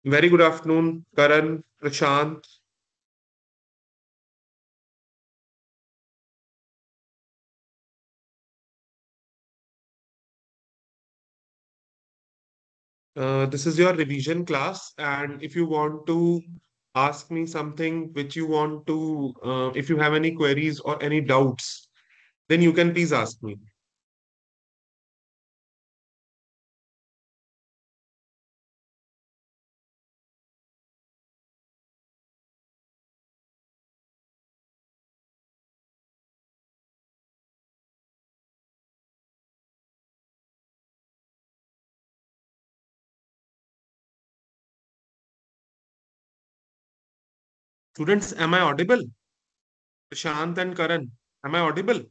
Very good afternoon, Karan, Prashant. This is your revision class, and if you want to ask me something which you want to, if you have any queries or any doubts, then you can please ask me. Students, am I audible? Prashant and Karan, am I audible?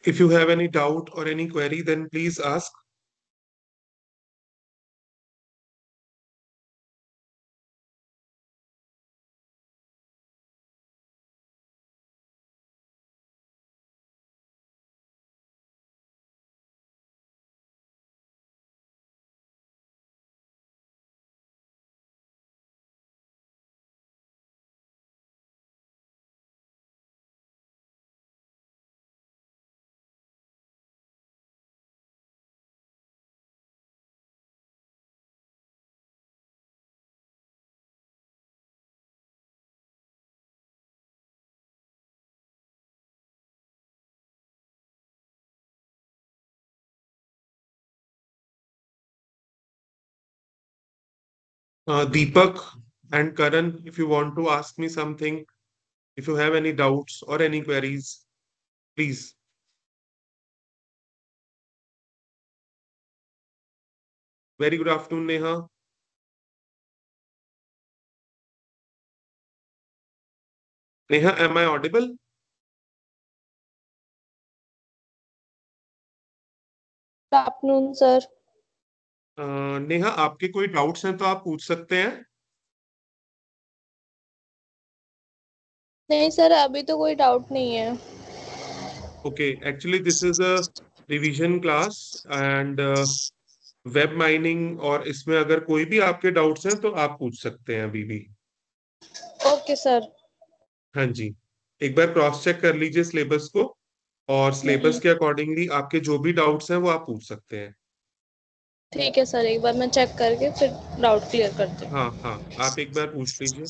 If you have any doubt or any query, then please ask. Deepak and Karan, if you want to ask me something, if you have any doubts or any queries, please. Very good afternoon, Neha. Neha, am I audible? Afternoon sir. Neha, आपके कोई doubts हैं तो आप पूछ सकते हैं। नहीं sir, अभी तो कोई डाउट नहीं है। Okay, actually this is a revision class and web mining, और इसमें अगर कोई भी आपके डाउट्स हैं तो आप पूछ सकते हैं अभी भी। Okay sir. हाँ जी, एक बार क्रॉस चेक कर लीजिए सिलेबस को, और सिलेबस के अकॉर्डिंगली आपके जो भी डाउट्स हैं वो आप पूछ सकते हैं। ठीक है सर, एक बार मैं चेक करके फिर डाउट क्लियर करती हूँ। हाँ हाँ, आप एक बार पूछ लीजिए।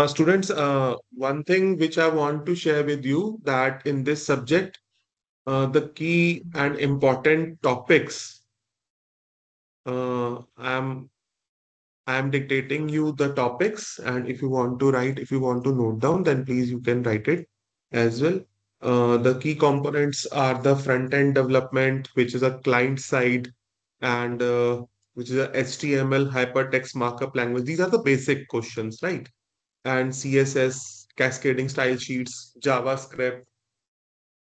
Students, one thing which I want to share with you that in this subject, the key and important topics, uh, I'm I'm dictating you the topics, and if you want to write, if you want to note down, then please you can write it as well. The key components are the front end development, which is a client side, and which is a HTML hypertext markup language. These are the basic questions, right? And CSS, cascading style sheets, JavaScript,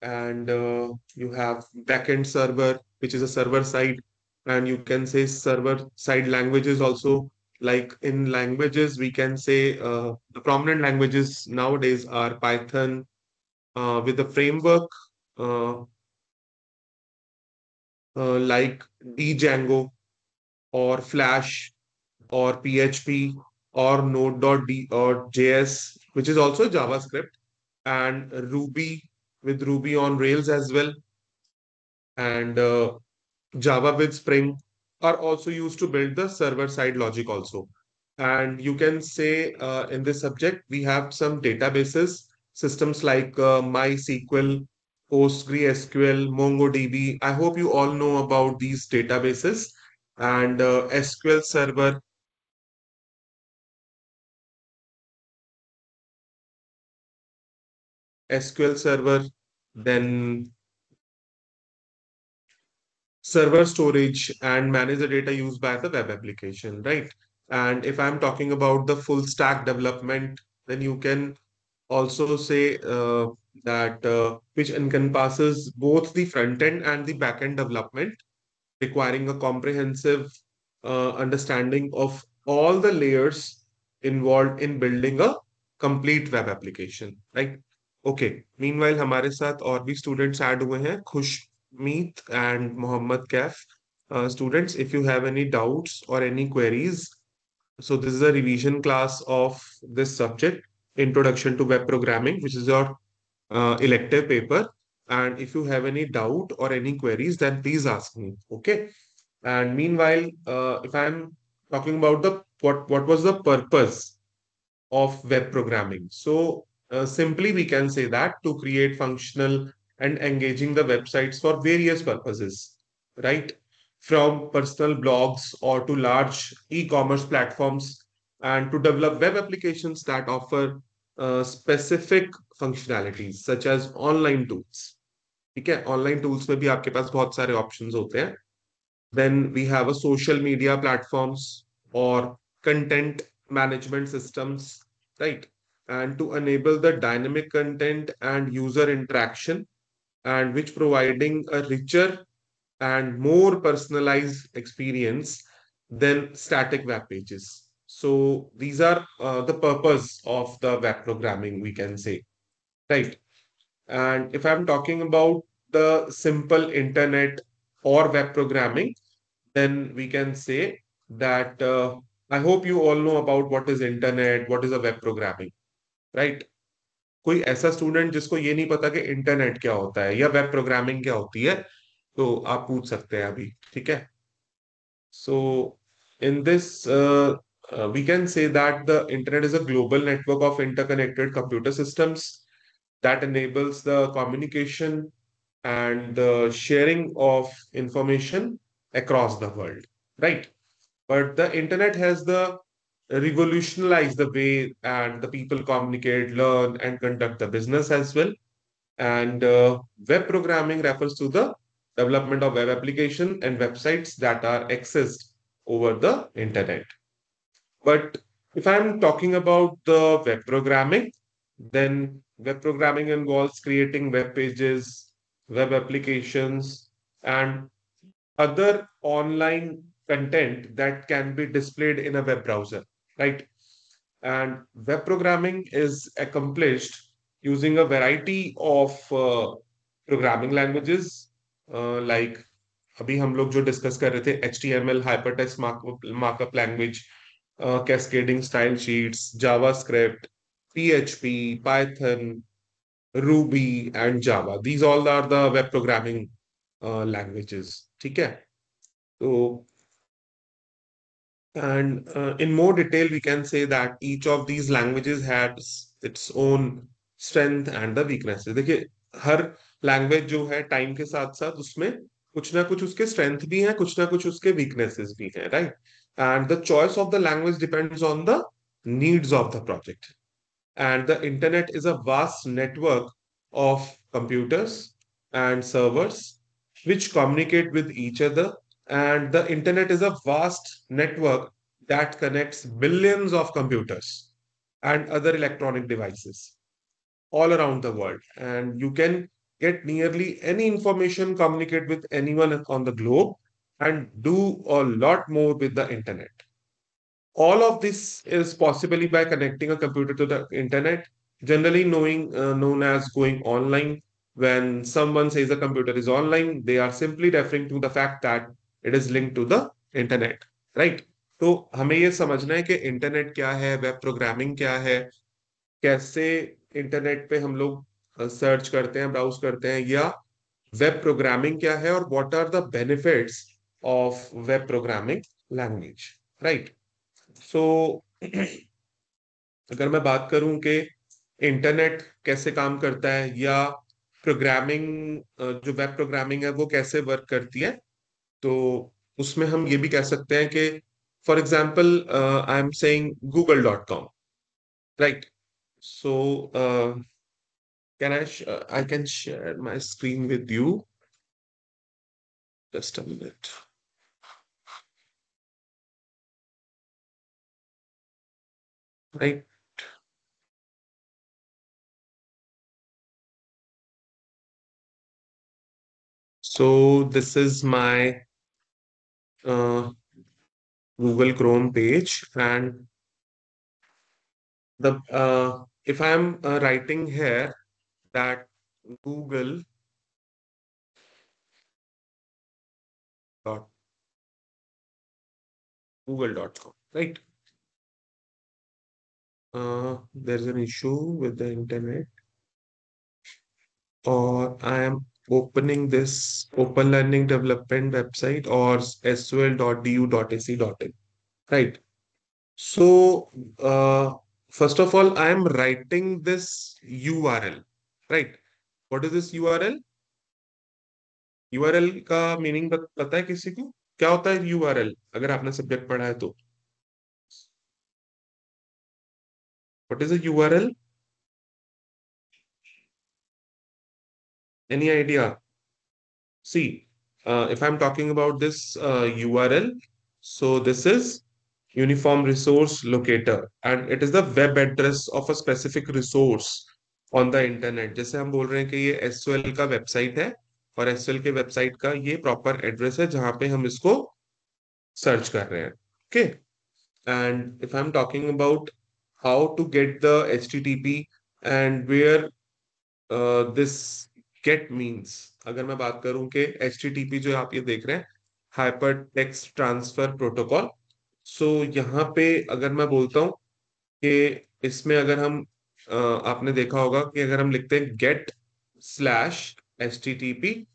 and you have backend server, which is a server side, and you can say server side languages also. Like in languages, we can say the prominent languages nowadays are Python with the framework uh, like Django or Flash or PHP or Node.d or JS, which is also JavaScript, and Ruby with Ruby on Rails as well, and Java with Spring are also used to build the server side logic also. And you can say in this subject, we have some databases, systems like MySQL, PostgreSQL, MongoDB. I hope you all know about these databases and SQL Server, then server storage and manage the data used by the web application, right? And if I'm talking about the full stack development, then you can also say that which encompasses both the front end and the back end development, requiring a comprehensive understanding of all the layers involved in building a complete web application, right? Okay, meanwhile हमारे साथ और भी students add हुए हैं, खुशमीत and Mohammed Kaf. Students, if you have any doubts or any queries, so this is a revision class of this subject, Introduction to Web Programming, which is your elective paper. And if you have any doubt or any queries, then please ask me. Okay. And meanwhile, if I'm talking about the what was the purpose of web programming? So simply we can say that to create functional and engaging the websites for various purposes, right? From personal blogs or to large e-commerce platforms, and to develop web applications that offer specific functionalities such as online tools. ठीक है, online tools में भी आपके पास बहुत सारे options होते हैं. Then we have a social media platforms or content management systems, right? And to enable the dynamic content and user interaction, and which providing a richer and more personalized experience than static web pages. So these are the purpose of the web programming, we can say, right? And if I'm talking about the simple internet or web programming, then we can say that I hope you all know about what is internet, what is a web programming, right? कोई ऐसा student जिसको ये नहीं पता कि internet क्या होता है या वेब प्रोग्रामिंग क्या होती है, तो आप पूछ सकते हैं अभी, ठीक है? So in this, we can say that the internet is a global network of interconnected computer systems that enables the communication and the sharing of information across the world, right? But the internet has the revolutionized the way and the people communicate, learn, and conduct the business as well. And web programming refers to the development of web application and websites that are accessed over the internet. But if I'm talking about the web programming, then web programming involves creating web pages, web applications, and other online content that can be displayed in a web browser, right? And web programming is accomplished using a variety of programming languages like अभी हम लोग जो discuss कर रहे थे HTML hypertext markup language, cascading style sheets, JavaScript, PHP, Python, Ruby, and Java. These all are the web programming languages. ठीक है? तो And in more detail, we can say that each of these languages has its own strength and the weaknesses. देखिए, हर language जो है time के साथ साथ उसमें कुछ ना कुछ उसके स्ट्रेंथ भी हैं, कुछ ना कुछ उसके वीकनेसेस भी हैं, right? And the choice of the language depends on the needs of the project. And the internet is a vast network of computers and servers which communicate with each other. And the internet is a vast network that connects billions of computers and other electronic devices all around the world. And you can get nearly any information, communicate with anyone on the globe, and do a lot more with the internet. All of this is possibly by connecting a computer to the internet, generally known as going online. When someone says a computer is online, they are simply referring to the fact that it is linked to the internet, right? तो हमें ये समझना है कि internet क्या है, web programming क्या है, कैसे इंटरनेट पे हम लोग सर्च करते हैं, ब्राउज करते हैं, या वेब प्रोग्रामिंग क्या है और what are the benefits of web programming language, right? So अगर मैं बात करूं कि इंटरनेट कैसे काम करता है, या प्रोग्रामिंग, जो वेब प्रोग्रामिंग है वो कैसे वर्क करती है, तो उसमें हम ये भी कह सकते हैं कि for example I am saying google.com, right? So I can share my screen with you, just a minute, right? So this is my uh, Google Chrome page, and the if I'm writing here that google dot google.com, right? There's an issue with the internet, or I am opening this Open Learning Development website, or sol.du.ac.in, right? So first of all, I am writing this URL, right? What is this URL? URL का meaning पता है किसी को? क्या होता है URL, अगर आपने सब्जेक्ट पढ़ा है तो? What is a URL? Any idea? See, if I'm talking about this URL, so this is Uniform Resource Locator, and it is the web address of a specific resource on the internet. जैसे हम बोल रहे हैं कि ये SQL का website है, और SQL के वेबसाइट का ये प्रॉपर एड्रेस है जहां पे हम इसको सर्च कर रहे हैं. Okay, and if I am talking about how to get the HTTP and where this get means, अगर मैं बात करूं कि HTTP जो आप ये देख रहे हैं, हाइपर टेक्स्ट ट्रांसफर प्रोटोकॉल, सो यहाँ पे अगर मैं बोलता हूँ कि इसमें अगर हम आपने देखा होगा कि अगर हम लिखते हैं get/HTTP,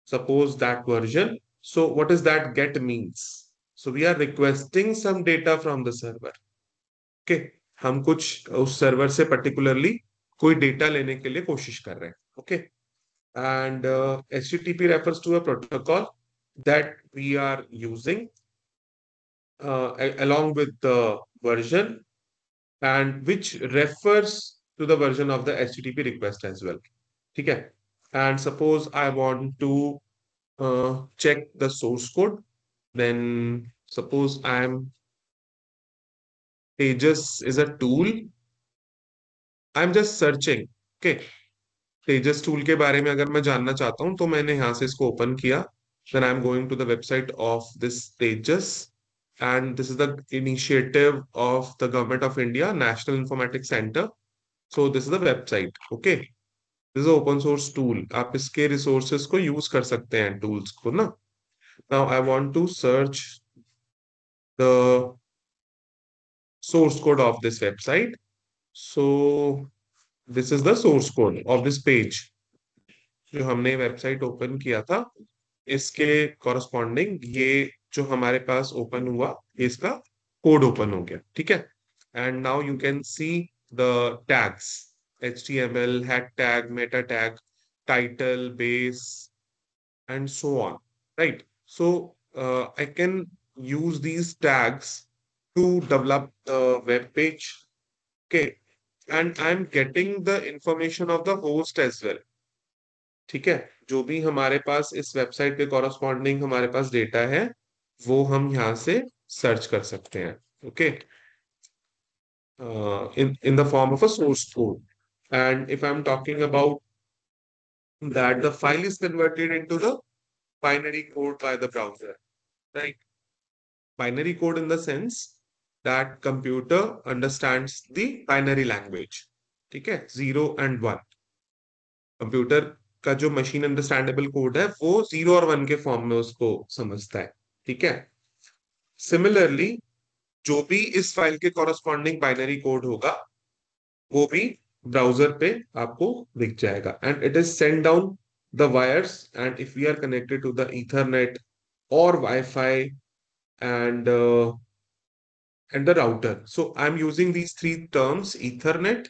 suppose that version, so what is that get means? So we are requesting some data from the server. Okay, हम कुछ उस सर्वर से पर्टिकुलरली कोई डेटा लेने के लिए कोशिश कर रहे हैं. Okay, and HTTP refers to a protocol that we are using along with the version, and which refers to the version of the HTTP request as well. ठीक है? And suppose I want to check the source code, then suppose Tejas is a tool. I'm just searching. Okay, Tejas tool के बारे में अगर मैं जानना चाहता हूं तो मैंने यहाँ से इसको ओपन किया. Then I am going to the website of this Tejas, and this is the initiative of the government of India, National Informatics Centre. So this is the website. Okay, this is open source tool, आप इसके resources को use कर सकते हैं, tools को ना. Now I want to search the source code of this website. So this is the source code of this page जो हमने वेबसाइट ओपन किया था. इसके कॉरस्पॉन्डिंग ये जो हमारे पास ओपन हुआ, ये इसका कोड ओपन हो गया, ठीक है। And now you can see the tags, HTML, hat tag, Meta tag, title, base, and so on, right? So I can use these tags to develop the web page, okay, and I'm getting the information of the host as well, ठीक है। जो भी हमारे पास इस website के corresponding हमारे पास data है वो हम यहाँ से सर्च कर सकते हैं, okay, in the form of a source code. And if I'm talking about that, the file is converted into the binary code by the browser, right? Binary code in the sense that computer understands the binary language, ठीक है, 0 and 1। Computer का जो machine understandable code है वो 0 और 1 के form में उसको समझता है, ठीक है। सिमिलरली जो भी इस फाइल के कॉरस्पॉन्डिंग बाइनरी कोड होगा वो भी ब्राउजर पे आपको दिख जाएगा, and it is send down the wires, and if we are connected to the ethernet और WiFi and and the router. So I'm using these three terms: Ethernet,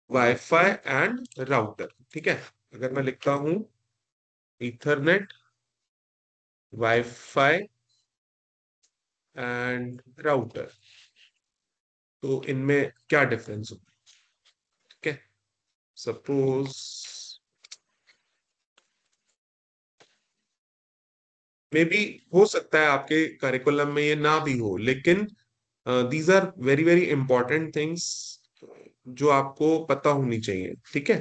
Wi-Fi and router. ठीक है, अगर मैं लिखता हूं Ethernet, Wi-Fi and router, तो इनमें क्या डिफरेंस होगा, ठीक है। सपोज मे बी हो सकता है आपके करिकुलम में ये ना भी हो, लेकिन these are very very important things जो आपको पता होनी चाहिए, ठीक है।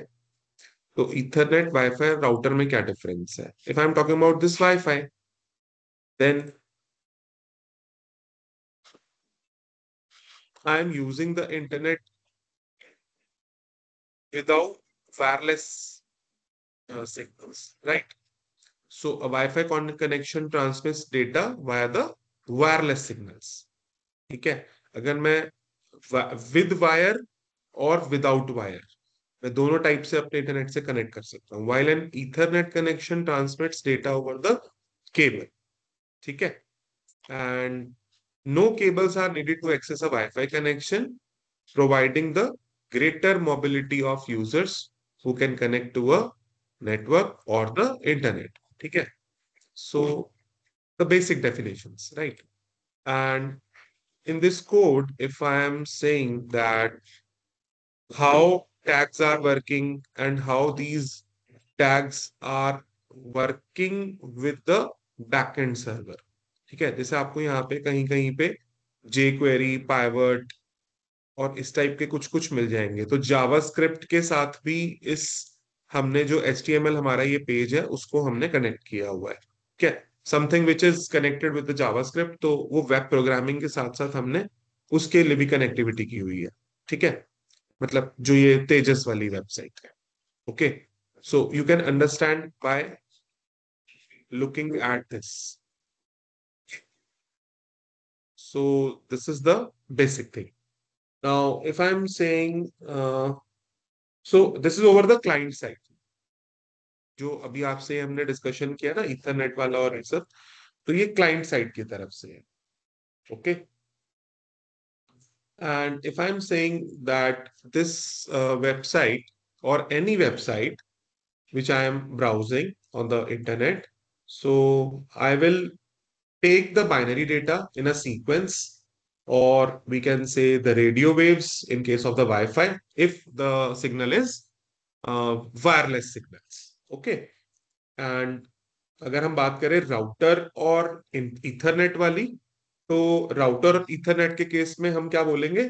तो इथरनेट, वाईफाई, राउटर में क्या डिफरेंस है? If I am talking about this wifi, then I am using the internet without wireless signals, right? So a Wi-Fi connection transmits data via the wireless signals, ठीक है। अगर मैं with wire और without wire, मैं दोनों type से अपने internet से कनेक्ट कर सकता हूँ, while an Ethernet connection transmits data over the cable, ठीक है। And no cables are needed to access a Wi-Fi connection, providing the greater mobility of users who can connect to a network or the internet. Okay, so the basic definitions, right? And in this code, if I am saying that how tags are working and how these tags are working with the backend server, ठीक है, जैसे आपको यहाँ पे कहीं कहीं पे jQuery, पाइवर्ट और इस टाइप के कुछ कुछ मिल जाएंगे, तो जावास्क्रिप्ट के साथ भी इस हमने जो HTML हमारा ये पेज है उसको हमने कनेक्ट किया हुआ है, ठीक है। Something which is connected with the JavaScript, तो वो वेब प्रोग्रामिंग के साथ साथ हमने उसके लिए भी कनेक्टिविटी की हुई है, ठीक है। मतलब जो ये तेजस वाली वेबसाइट है, okay. So you can understand by looking at this. So this is the basic thing. Now, if I'm saying, so this is over the client side. जो अभी आपसे हमने डिस्कशन किया ना इथरनेट वाला और ये सब, तो ये क्लाइंट साइड की तरफ से है, okay. And if I'm saying that this website or any website which I am browsing on the internet, so I will take the binary data in a sequence, or we can say the radio waves in case of the Wi-Fi, if the signal is wireless signals. Okay. And अगर हम बात करें router और Ethernet वाली, तो router और Ethernet के case में हम क्या बोलेंगे?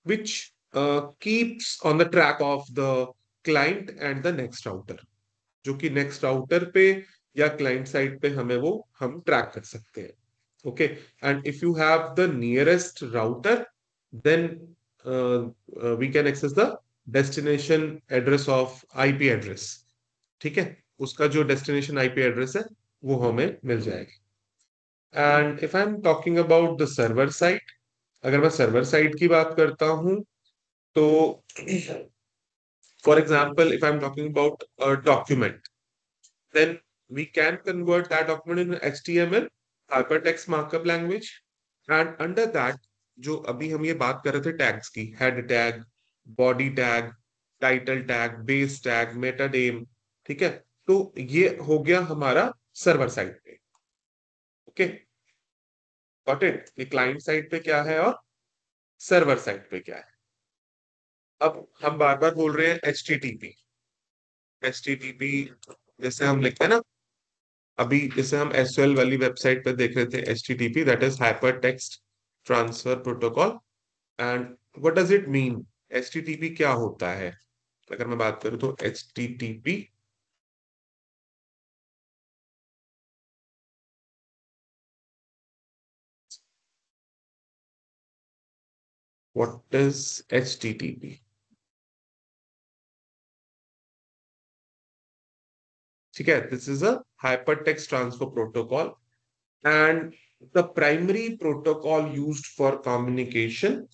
Which keeps on the track of the client and the next router, जो कि नेक्स्ट राउटर पे या क्लाइंट साइड पे हमें वो हम ट्रैक कर सकते हैं, okay. And if you have the nearest router, then we can access the destination address of IP address, ठीक है। उसका जो डेस्टिनेशन आईपी एड्रेस है वो हमें मिल जाएगी। And if I am talking about the server side, अगर मैं सर्वर साइड की बात करता हूं, तो for example if I am talking about a document, then we can convert that document in HTML, hypertext markup language, and under that जो अभी हम ये बात कर रहे थे टैग्स की, head tag, body tag, title tag, base tag, Meta name, ठीक है, तो ये हो गया हमारा सर्वर साइड पे। ओके, गॉट इट, ये क्लाइंट साइड पे क्या है और सर्वर साइड पे क्या है। अब हम बार बार बोल रहे हैं H T T P. H T T P जैसे हम लिखते हैं ना, अभी जैसे हम एसक्यूएल वाली वेबसाइट पे देख रहे थे, H T T P that is hyper text transfer protocol. And what does it mean, H T T P क्या होता है? अगर मैं बात करूं तो H T T P, what is H T T P? ठीक है, this is a hyper text transfer protocol and the primary protocol used for communication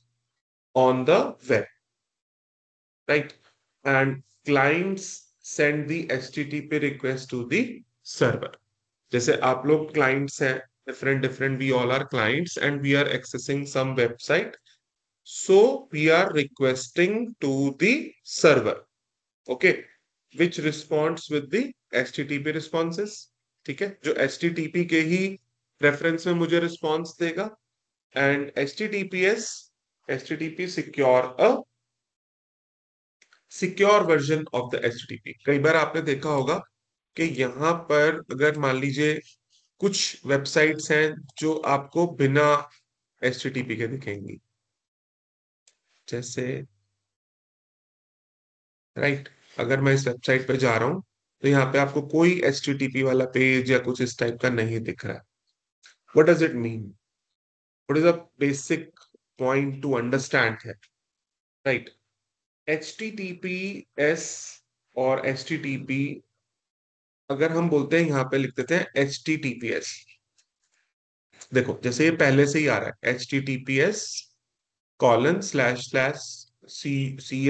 on the web, right? And clients send the HTTP request to the server. जैसे आप लोग clients हैं, different, we all are clients and we are accessing some website. So we are requesting to the server, okay, which responds with the HTTP responses. ठीक है, जो HTTP के ही reference में मुझे रिस्पॉन्स देगा। And HTTP secure a secure version of the HTTP। कई बार आपने देखा होगा कि यहाँ पर अगर मान लीजिए कुछ वेबसाइट्स हैं जो आपको बिना HTTP के दिखेंगी, जैसे राइट, अगर मैं इस वेबसाइट पे जा रहा हूँ तो यहाँ पे आपको कोई HTTP वाला पेज या कुछ इस टाइप का नहीं दिख रहा है। What does it mean? What is a basic point two understand है, राइट? HTTPS और HTTP, अगर हम बोलते हैं यहाँ पे लिख देते हैं HTTPS, देखो जैसे ये पहले से ही आ रहा है HTTPS://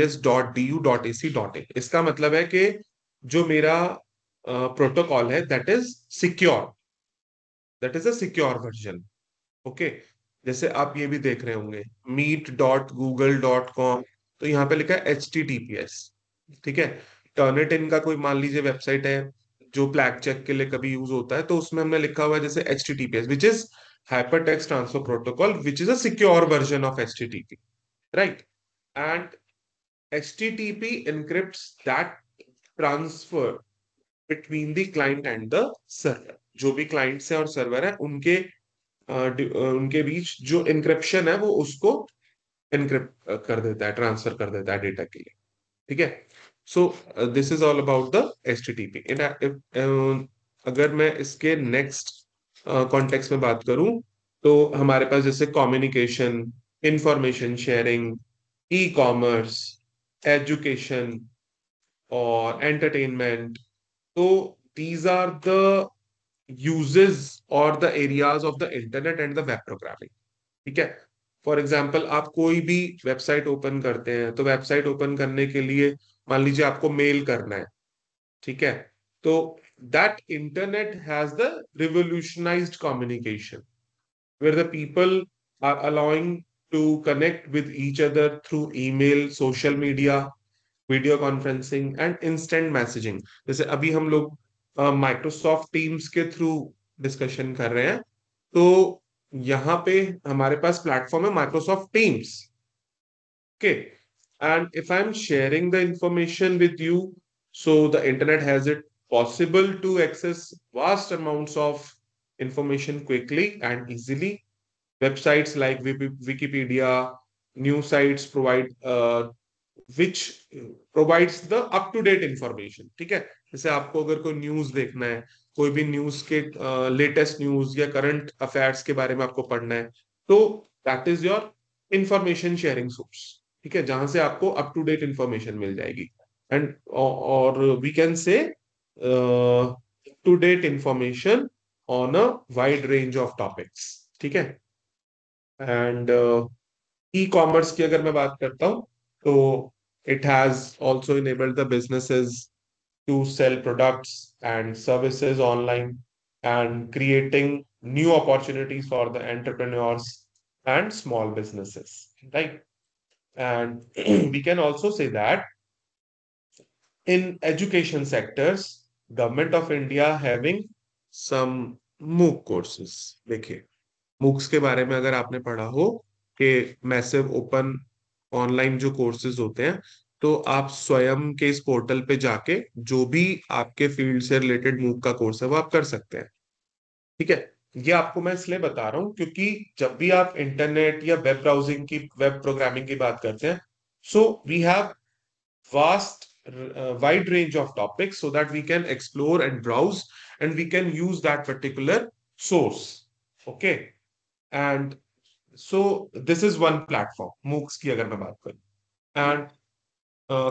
cs.du.ac.in, इसका मतलब है कि जो मेरा प्रोटोकॉल है that is secure, that is a secure version. Okay, जैसे आप ये भी देख रहे होंगे meet.google.com, तो यहाँ पे लिखा है HTTPS। ठीक है, टर्निटिन का कोई मान लीजिए वेबसाइट है जो ब्लैक चेक के लिए कभी यूज होता है, तो उसमें हमने लिखा हुआ है जैसे HTTPS which is hyper text transfer protocol which is a secure version of HTTP, right? And HTTP encrypts that transfer between the client and the server। जो भी क्लाइंट्स हैं और सर्वर है उनके उनके बीच जो इनक्रिप्शन है वो उसको इनक्रिप्ट कर देता है, ट्रांसफर कर देता है डेटा के लिए। ठीक है, सो this is all about the HTTP। अगर मैं इसके नेक्स्ट कॉन्टेक्स्ट में बात करूं तो हमारे पास जैसे communication, information sharing, ecommerce, education और एंटरटेनमेंट, तो these are the uses or the areas of the internet and the web programming। ठीक है, फॉर एग्जाम्पल आप कोई भी वेबसाइट ओपन करते हैं तो वेबसाइट ओपन करने के लिए मान लीजिए आपको मेल करना है, ठीक है, तो that internet has the revolutionized communication where the people are allowing to connect with each other through email, social media, video conferencing and instant messaging. जैसे अभी हम लोग माइक्रोसॉफ्ट टीम्स के थ्रू डिस्कशन कर रहे हैं, तो यहाँ पे हमारे पास प्लेटफॉर्म है Microsoft teams. Okay, and if I am sharing the information with you, so the internet has it possible to access vast amounts of information quickly and easily। Websites like Wikipedia, news sites provide which provides the up to date information। ठीक है, जैसे आपको अगर कोई news देखना है, कोई भी न्यूज के लेटेस्ट न्यूज या करंट अफेयर्स के बारे में आपको पढ़ना है, तो that is your information sharing source. ठीक है, जहां से आपको अप टू डेट इंफॉर्मेशन मिल जाएगी। एंड और we can say to date information on a wide range of topics. ठीक है, एंड ई कॉमर्स की अगर मैं बात करता हूँ तो it has also enabled the businesses to sell products and services online and creating new opportunities for the entrepreneurs and small businesses, right? And we can also say that in education sectors, government of India having some MOOC courses. देखिए MOOCs के बारे में अगर आपने पढ़ा हो कि massive open online जो कोर्सेज होते हैं, तो आप स्वयं के इस पोर्टल पे जाके जो भी आपके फील्ड से रिलेटेड MOOC का कोर्स है वो आप कर सकते हैं। ठीक है। ये आपको मैं इसलिए बता रहा हूँ क्योंकि जब भी आप इंटरनेट या वेब ब्राउजिंग की, वेब प्रोग्रामिंग की बात करते हैं, so we have vast wide range of topics so that we can explore and browse and we can use that particular source. Okay. And so this is one platform MOOCs की अगर मैं बात करूं। and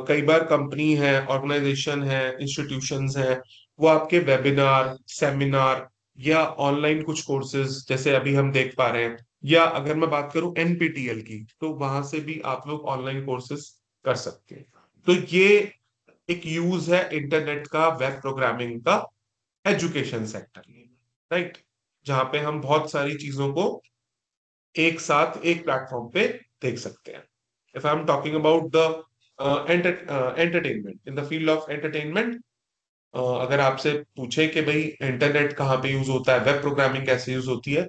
कई बार company है, organisation है, institutions हैं, वो आपके वेबिनार, सेमिनार या ऑनलाइन कुछ कोर्सेज जैसे अभी हम देख पा रहे हैं, या अगर मैं बात करूं एनपीटीईएल की, तो वहां से भी आप लोग ऑनलाइन कोर्सेज कर सकते हैं। तो ये एक यूज है इंटरनेट का, वेब प्रोग्रामिंग का एजुकेशन सेक्टर में, राइट? जहां पे हम बहुत सारी चीजों को एक साथ एक प्लेटफॉर्म पे देख सकते हैं। If I am talking about the entertainment, in the field of entertainment, अगर आपसे पूछे कि भाई इंटरनेट कहाँ पे यूज होता है, वेब प्रोग्रामिंग कैसे यूज होती है,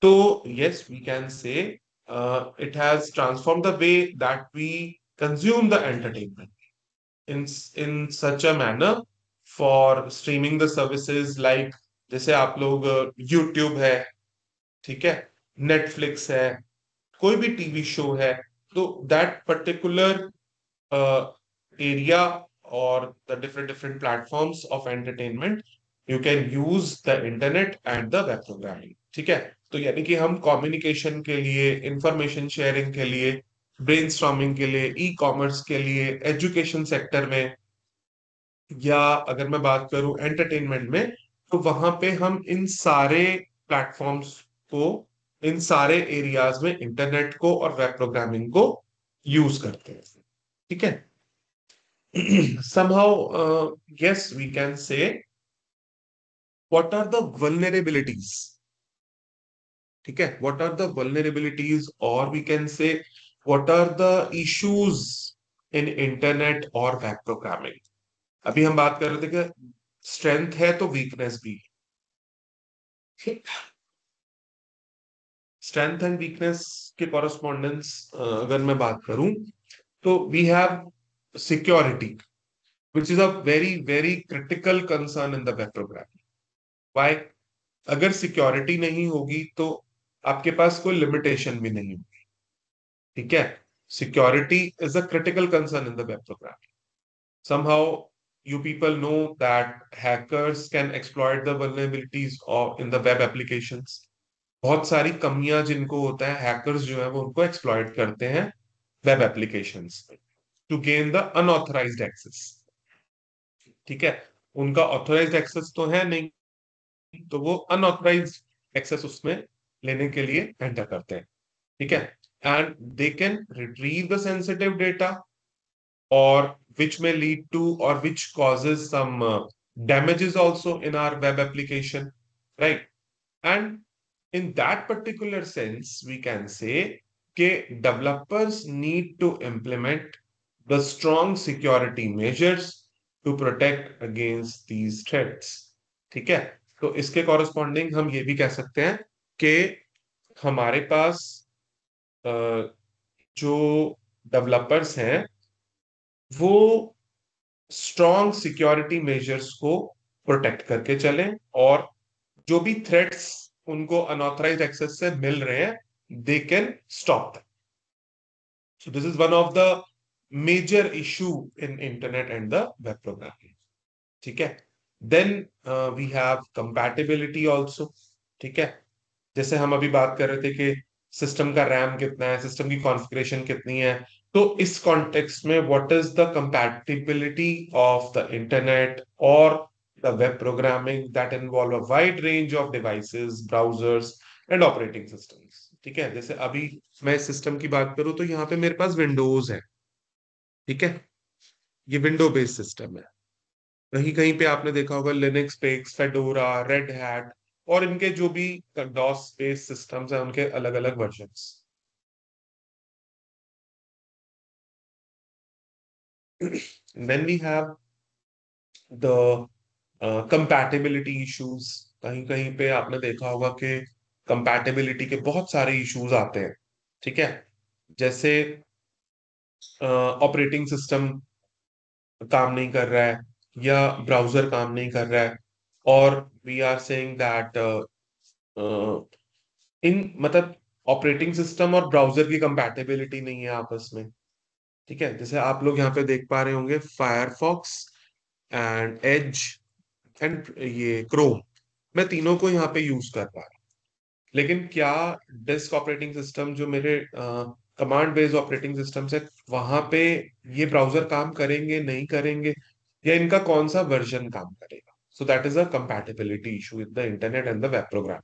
तो yes we can say it has transform the way that we consume the entertainment in in such a manner for streaming the services like, जैसे आप लोग YouTube है, ठीक है, Netflix है, कोई भी टीवी शो है, तो that particular area or the different platforms of entertainment, you can use the internet and the web programming। ठीक है। तो यानी कि हम कम्युनिकेशन के लिए, इंफॉर्मेशन शेयरिंग के लिए, ब्रेनस्टॉर्मिंग के लिए, ई कॉमर्स के लिए, एजुकेशन सेक्टर में, या अगर मैं बात करूं एंटरटेनमेंट में, तो वहां पे हम इन सारे प्लेटफॉर्म्स को, इन सारे एरियाज में इंटरनेट को और वेब प्रोग्रामिंग को यूज करते हैं। ठीक है। somehow yes we can say what are the vulnerabilities। ठीक है, what are the vulnerabilities, or we can say what are the issues in internet और web programming। अभी हम बात कर रहे थे कि स्ट्रेंथ है तो वीकनेस भी। स्ट्रेंथ एंड वीकनेस के कॉरस्पॉन्डेंस अगर मैं बात करूं, तो we have security, which is a very critical concern in the web programming। Why? अगर सिक्योरिटी नहीं होगी तो आपके पास कोई लिमिटेशन भी नहीं होगी। ठीक है। Security is a critical concern in the web programming. somehow you people know that hackers can exploit the vulnerabilities of in the web applications। बहुत सारी कमियां जिनको होता है, हैकर्स जो है वो उनको एक्सप्लॉइट करते हैं वेब एप्लीकेशंस में, to gain the unauthorised access. ठीक है। उनका ऑथराइज्ड एक्सेस तो है नहीं, तो वो अनऑथराइज एक्सेस उसमें लेने के लिए एंटर करते हैं। ठीक है। And they can retrieve the sensitive data, और which may lead to or which causes some damages also in our web application, right? And in that particular sense we can say that developers need to implement the strong security measures to protect against these threats। ठीक है। तो इसके corresponding हम ये भी कह सकते हैं कि हमारे पास जो डेवलपर्स हैं वो स्ट्रॉन्ग सिक्योरिटी मेजर्स को प्रोटेक्ट करके चलें, और जो भी थ्रेट्स उनको अनऑथराइज्ड एक्सेस से मिल रहे हैं, they can stop that. So this is one of the major issue in internet and the web programming. ठीक है। Then we have compatibility also. ठीक है। जैसे हम अभी बात कर रहे थे कि सिस्टम का रैम कितना है, सिस्टम की कॉन्फ़िगरेशन कितनी है, तो इस कॉन्टेक्स्ट में what is the compatibility of the internet और the web programming that involve a wide range of devices, browsers and operating systems. ठीक है। जैसे अभी मैं इस सिस्टम की बात करूं तो यहाँ पे मेरे पास विंडोज है। ठीक है। ये विंडो बेस्ड सिस्टम है। कहीं कहीं पे आपने देखा होगा लिनक्स पे फेडोरा, रेड हैट, और इनके जो भी डॉस बेस्ड सिस्टम्स हैं उनके अलग अलग versions. Then we have the compatibility issues. कहीं कहीं पे आपने देखा होगा कि कंपैटिबिलिटी के बहुत सारे इश्यूज आते हैं। ठीक है, जैसे ऑपरेटिंग सिस्टम काम नहीं कर रहा है या ब्राउजर काम नहीं कर रहा है, और we are saying that in मतलब ऑपरेटिंग सिस्टम और ब्राउजर की कंपैटिबिलिटी नहीं है आपस में। ठीक है, जैसे आप लोग यहाँ पे देख पा रहे होंगे फायरफॉक्स एंड एज एंड ये क्रोम, मैं तीनों को यहाँ पे यूज कर पा रहा हूँ। लेकिन क्या डिस्क ऑपरेटिंग सिस्टम जो मेरे कमांड बेस्ड ऑपरेटिंग सिस्टम है, वहां पे ये ब्राउजर काम करेंगे नहीं करेंगे, या इनका कौन सा वर्जन काम करेगा? So that is a compatibility issue with the internet and the web program,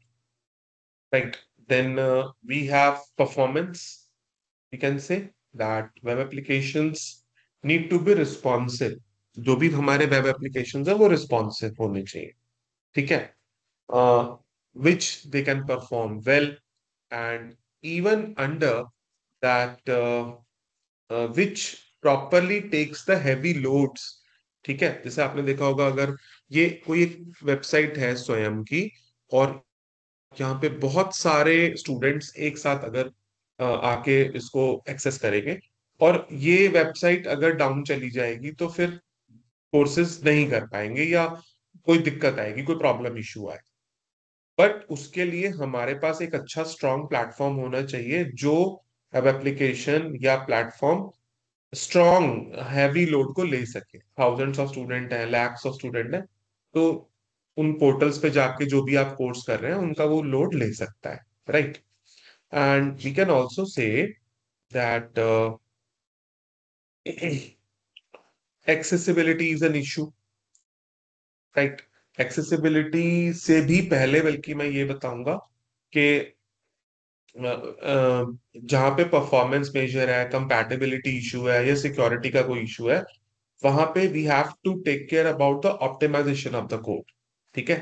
right? Then we have performance. We can say that web applications need to be responsive. जो भी हमारे वेब एप्लीकेशंस है वो responsive होने चाहिए। ठीक है, which they can perform well, and even under that which properly takes the heavy loads। ठीक है, जैसे आपने देखा होगा, अगर ये कोई एक वेबसाइट है स्वयं की, और यहाँ पे बहुत सारे स्टूडेंट्स एक साथ अगर आके इसको एक्सेस करेंगे, और ये वेबसाइट अगर डाउन चली जाएगी तो फिर कोर्सेज नहीं कर पाएंगे, या कोई दिक्कत आएगी, कोई प्रॉब्लम इशू आए। बट उसके लिए हमारे पास एक अच्छा स्ट्रॉन्ग प्लेटफॉर्म होना चाहिए, जो वेब एप्लीकेशन या प्लेटफॉर्म स्ट्रॉन्ग हैवी लोड को ले सके। थाउजेंड्स ऑफ स्टूडेंट हैं, लैक्स ऑफ स्टूडेंट हैं, तो उन पोर्टल्स पे जाके जो भी आप कोर्स कर रहे हैं उनका वो लोड ले सकता है, right? And we can also say that accessibility is an issue, right? Accessibility से भी पहले बल्कि मैं ये बताऊंगा कि जहां पे परफॉर्मेंस मेजर है, कंपैटिबिलिटी इशू है, या सिक्योरिटी का कोई इशू है, वहां पे we have to take care about the optimisation of the code. ठीक है,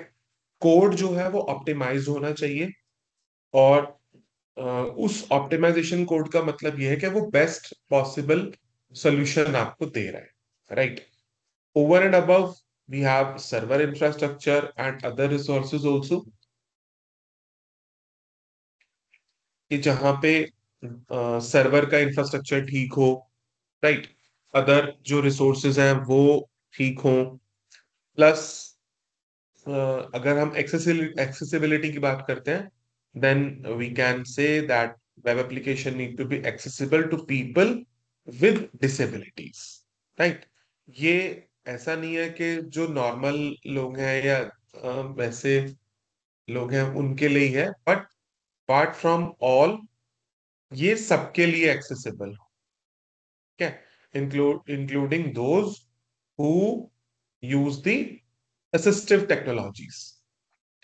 कोड जो है वो ऑप्टिमाइज होना चाहिए, और उस ऑप्टिमाइजेशन कोड का मतलब ये है कि वो बेस्ट पॉसिबल सोल्यूशन आपको दे रहा है, right? Over and above we have server infrastructure and other resources also, कि जहां पे सर्वर का इंफ्रास्ट्रक्चर ठीक हो, राइट? अदर जो रिसोर्सेज हैं वो ठीक हों, प्लस अगर हम एक्सेसिबिलिटी की बात करते हैं, then we can say that web application need to be accessible to people with disabilities, right? ये ऐसा नहीं है कि जो नॉर्मल लोग हैं या वैसे लोग हैं उनके लिए ही है, बट अपार्ट फ्रॉम ऑल ये सबके लिए एक्सेसिबल, ठीक है, including those who use the assistive technologies.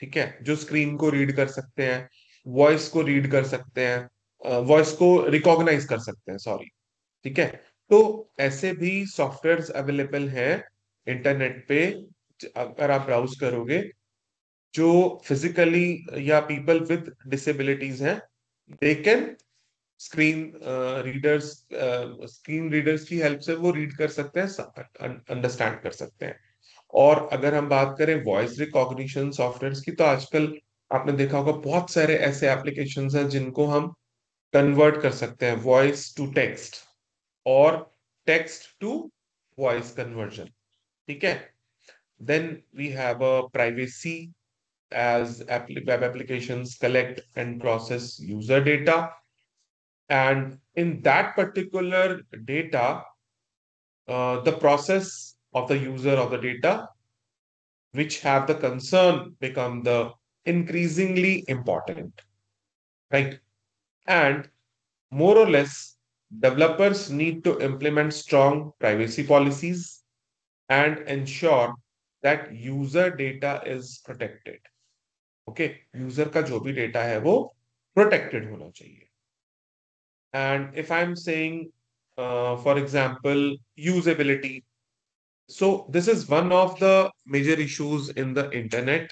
ठीक है, जो स्क्रीन को रीड कर सकते हैं, वॉइस को रीड कर सकते हैं, वॉइस को रिकॉग्नाइज कर सकते हैं, सॉरी। ठीक है, तो ऐसे भी सॉफ्टवेयर्स अवेलेबल हैं इंटरनेट पे, अगर आप ब्राउज करोगे, जो फिजिकली या पीपल विद डिसेबिलिटीज हैं, they can screen readers screen readers की हेल्प से वो रीड कर सकते हैं, अंडरस्टैंड कर सकते हैं। और अगर हम बात करें वॉइस रिकॉग्निशन सॉफ्टवेयर की, तो आजकल आपने देखा होगा बहुत सारे ऐसे एप्लीकेशंस हैं जिनको हम कन्वर्ट कर सकते हैं वॉइस टू टेक्स्ट, और टेक्स्ट टू वॉइस कन्वर्जन। ठीक है, then we have a privacy, as web applications collect and process user data, and in that particular data, the process of the user of the data which have the concern become the increasingly important, right? And more or less, developers need to implement strong privacy policies and ensure that user data is protected. Okay, user का जो भी data है वो protected होना चाहिए। And if I'm saying, for example, usability, so this is one of the major issues in the internet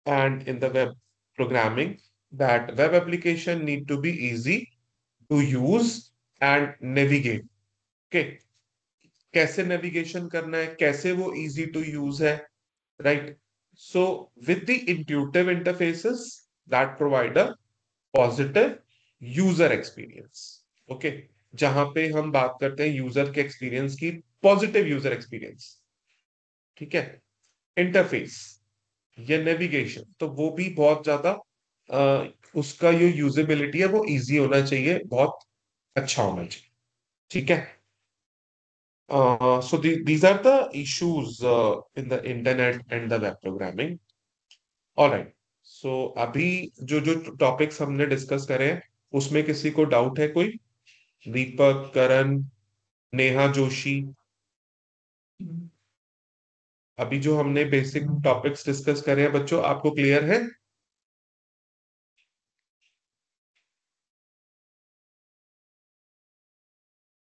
and in the web programming, that web application need to be easy to use and navigate. Okay. कैसे navigation करना है, कैसे वो easy to use है, right? So with the intuitive interfaces that provide a positive user experience. Okay, जहां पे हम बात करते हैं यूजर के एक्सपीरियंस की, पॉजिटिव यूजर एक्सपीरियंस, ठीक है, इंटरफेस या नेविगेशन, तो वो भी बहुत ज्यादा उसका जो यूजेबिलिटी है वो इजी होना चाहिए, बहुत अच्छा होना चाहिए, ठीक है। So these are the issues in the internet and the web programming. All right. So अभी जो जो टॉपिक्स हमने डिस्कस करे हैं उसमें किसी को डाउट है कोई? दीपक, करण, नेहा जोशी, अभी जो हमने बेसिक टॉपिक्स डिस्कस करे हैं बच्चों, आपको क्लियर है?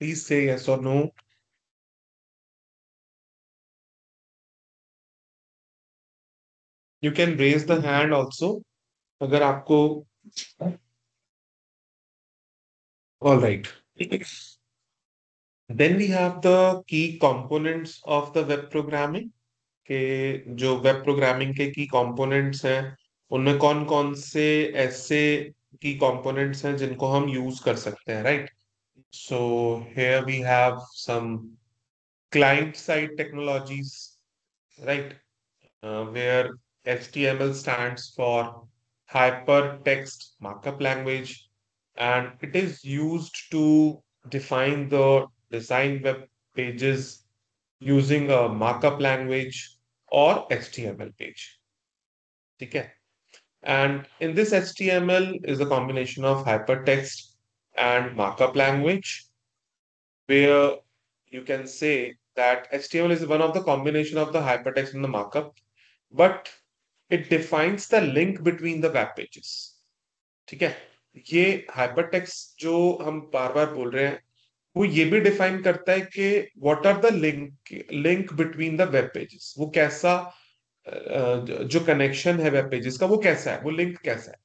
प्लीज से यस और no. You can raise the hand also अगर आपको। All right, then we have the key components of the web programming, के जो वेब प्रोग्रामिंग के की कंपोनेंट्स हैं उनमें कौन कौन से ऐसे की कंपोनेंट्स हैं जिनको हम यूज कर सकते हैं, right? So here we have some client side technologies, right, where HTML stands for Hypertext Markup Language, and it is used to define the design web pages using a markup language or HTML page. ठीक है? And in this HTML is a combination of hypertext and markup language, where you can say that HTML is one of the combination of the hypertext and the markup, but it defines the link between the web pages. ठीक है? ये hypertext जो हम बार बार बोल रहे हैं वो ये भी डिफाइन करता है कि what are the link between the web pages, वो कैसा जो कनेक्शन है वेब पेजेस का वो कैसा है, वो लिंक कैसा है।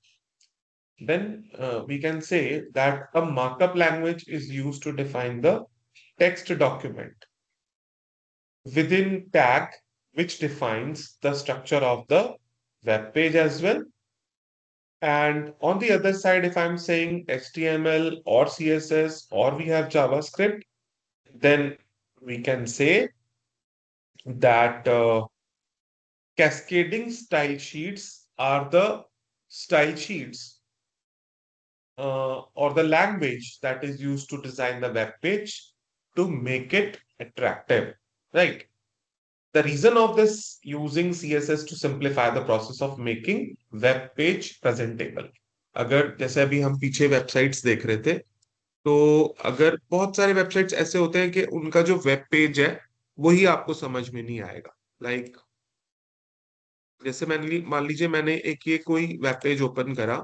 then we can say that a markup language is used to define the text document within tag, which defines the structure of the web page as well. And on the other side, if I'm saying HTML or CSS or we have JavaScript, then we can say that cascading style sheets are the style sheets or the language that is used to design the web page to make it attractive, right? The reason of this using CSS to simplify the process of making web page presentable. अगर जैसे अभी हम पीछे websites देख रहे थे, तो अगर बहुत सारे वेबसाइट्स ऐसे होते हैं कि उनका जो वेब पेज है वही आपको समझ में नहीं आएगा। लाइक जैसे मैंने मान लीजिए मैंने एक ये कोई वेब पेज ओपन करा,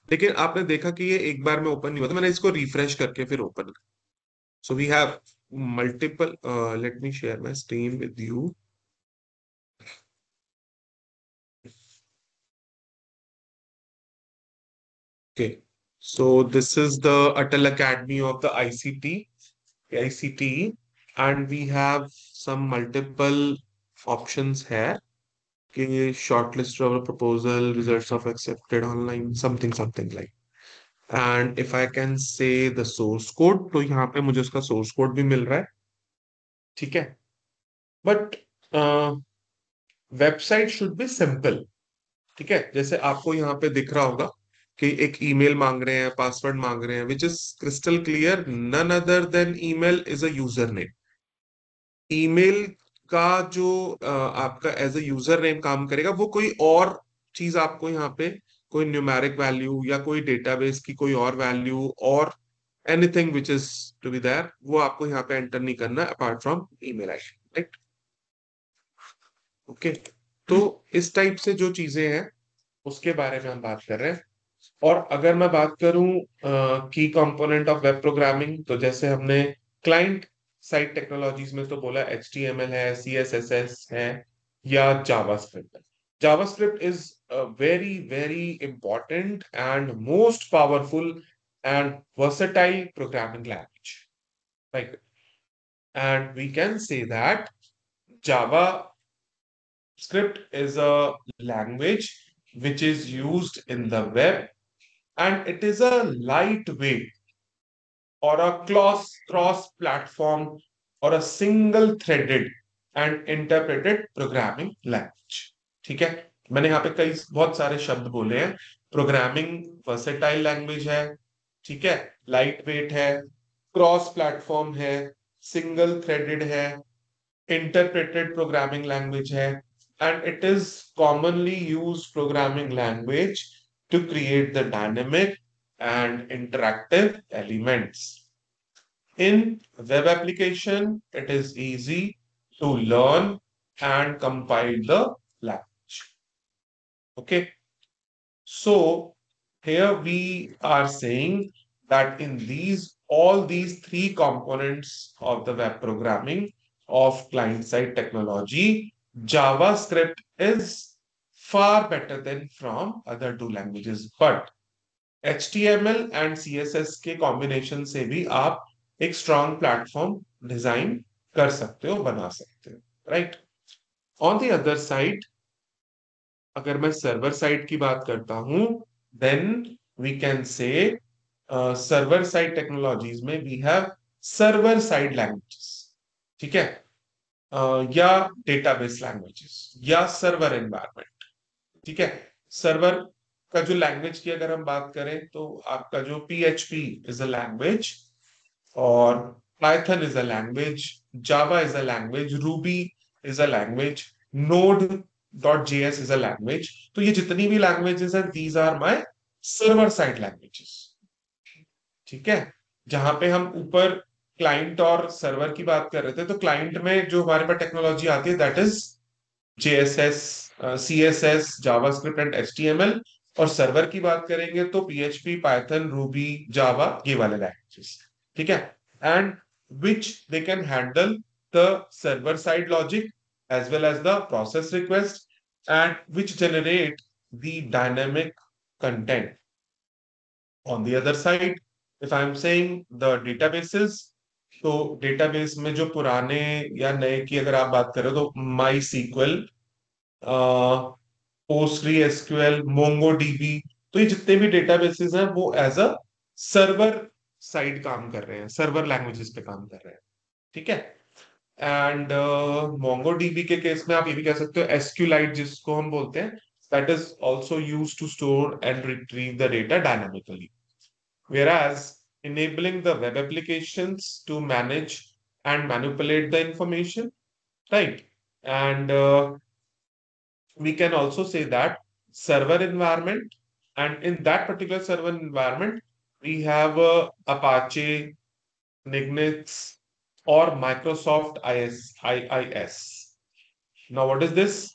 लेकिन आपने देखा कि ये एक बार में ओपन नहीं हुआ, तो मैंने इसको रिफ्रेश करके फिर open. So we have multiple, let me share my screen with you. Okay, so this is the Atal Academy of the ICT, and we have some multiple options here. Okay, shortlist our proposal, results of accepted online, something like. And if I can say the source code, तो यहाँ पे मुझे उसका source code भी मिल रहा है, ठीक है? But website should be simple. ठीक है, जैसे आपको यहाँ पे दिख रहा होगा कि एक ईमेल मांग रहे हैं, पासवर्ड मांग रहे हैं, which is crystal clear, none other than email is a user name. Email का जो आपका एज अ यूजर नेम काम करेगा, वो कोई और चीज आपको यहाँ पे कोई न्यूमेरिक वैल्यू या कोई डेटाबेस की कोई और वैल्यू और anything which is to be there, वो आपको यहाँ पे एंटर नहीं करना apart from email ID, right? Okay, तो इस टाइप से जो चीजें हैं उसके बारे में हम बात कर रहे हैं। और अगर मैं बात करूं की कंपोनेंट ऑफ वेब प्रोग्रामिंग, तो जैसे हमने क्लाइंट साइड टेक्नोलॉजीज में तो बोला HTML है, CSS है या जावास्क्रिप्ट है। JavaScript is very very important and most powerful and versatile programming language, right? and we can say that JavaScript is a language which is used in the web, and it is a lightweight or a cross platform or a single threaded and interpreted programming language. ठीक है, मैंने यहाँ पे कई बहुत सारे शब्द बोले हैं. प्रोग्रामिंग वर्सेटाइल लैंग्वेज है, ठीक है, लाइट वेट है, क्रॉस प्लेटफॉर्म है, सिंगल थ्रेडेड है, interpreted programming language hai, and it is commonly used programming language to create the dynamic and interactive elements. In web application, it is easy to learn and compile the language. Okay. So here we are saying that in all these three components of the web programming of client-side technology, JavaScript is far better than from other two languages. But HTML and CSS के combination से भी आप एक strong platform design कर सकते हो, बना सकते हो, right? On the other side, अगर मैं सर्वर साइड की बात करता हूं, then we can say server side technologies में we have server side languages, ठीक है, या डेटाबेस लैंग्वेजेस या सर्वर एनवायरनमेंट. ठीक है, सर्वर का जो लैंग्वेज की अगर हम बात करें तो आपका जो PHP इज अ लैंग्वेज, और Python is a language, Java is a language, Ruby is a language, Node.js is a language. तो ये जितनी भी लैंग्वेजेस हैं, these are my server side languages. ठीक है, जहां पे हम ऊपर क्लाइंट और सर्वर की बात कर रहे थे, तो क्लाइंट में जो हमारे पास टेक्नोलॉजी आती है that is JSS, CSS, JavaScript and HTML. और सर्वर की बात करेंगे तो PHP, पाइथन, रूबी, जावा, ये वाले लैंग्वेजेस. ठीक है, and which they can handle the server side logic as well as the process request, and which generate the dynamic content. On the other side, if I am saying the databases, तो database में जो पुराने या नए की अगर आप बात करें तो माई सीक्वल, पोस्ट्री एसक्यूएल, मोंगोडीबी, तो ये जितने भी डेटाबेसेस हैं वो एज अ सर्वर साइड काम कर रहे हैं, सर्वर लैंग्वेजेस पे काम कर रहे हैं. ठीक है, एंड मोंगोडीबी के केस में आप ये भी कह सकते हो एसक्यूलाइट जिसको हम बोलते हैं, that is also used to store and retrieve the data dynamically, whereas enabling the web applications to manage and manipulate the information, right? And we can also say that server environment, and in that particular server environment we have Apache, Nginx, or Microsoft IIS. Now what is this?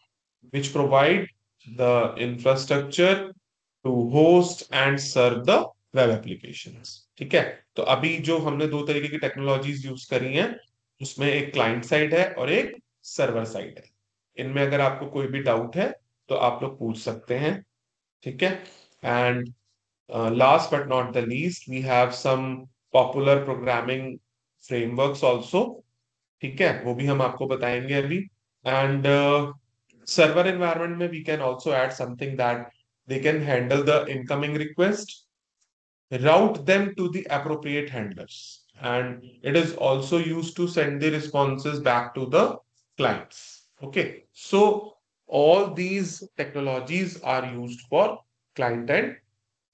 Which provide the infrastructure to host and serve the web applications. ठीक है, तो अभी जो हमने दो तरीके की technologies use करी हैं, उसमें एक क्लाइंट साइड है और एक सर्वर साइड है. इनमें अगर आपको कोई भी डाउट है तो आप लोग पूछ सकते हैं. ठीक है, and last but not the least, we have some popular programming frameworks also. ठीक है, वो भी हम आपको बताएंगे अभी. एंड server environment में we can also add something that they can handle the incoming request, route them to the appropriate handlers, and it is also used to send the responses back to the clients. Okay, so all these technologies are used for client and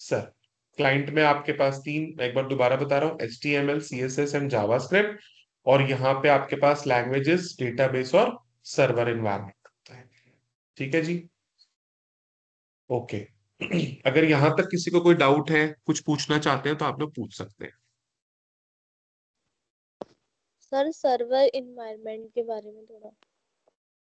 server. Client में आपके पास तीन, मैं एक बार दोबारा बता रहा हूँ, HTML, CSS and JavaScript, और यहाँ पे आपके पास लैंग्वेजेस, डेटाबेस और सर्वर एनवायरनमेंट होता है. ठीक है जी, ओके. अगर यहां तक किसी को कोई डाउट है, कुछ पूछना चाहते हैं तो आप लोग पूछ सकते हैं. सर सर्वर इन्वायरमेंट के बारे में थोड़ा.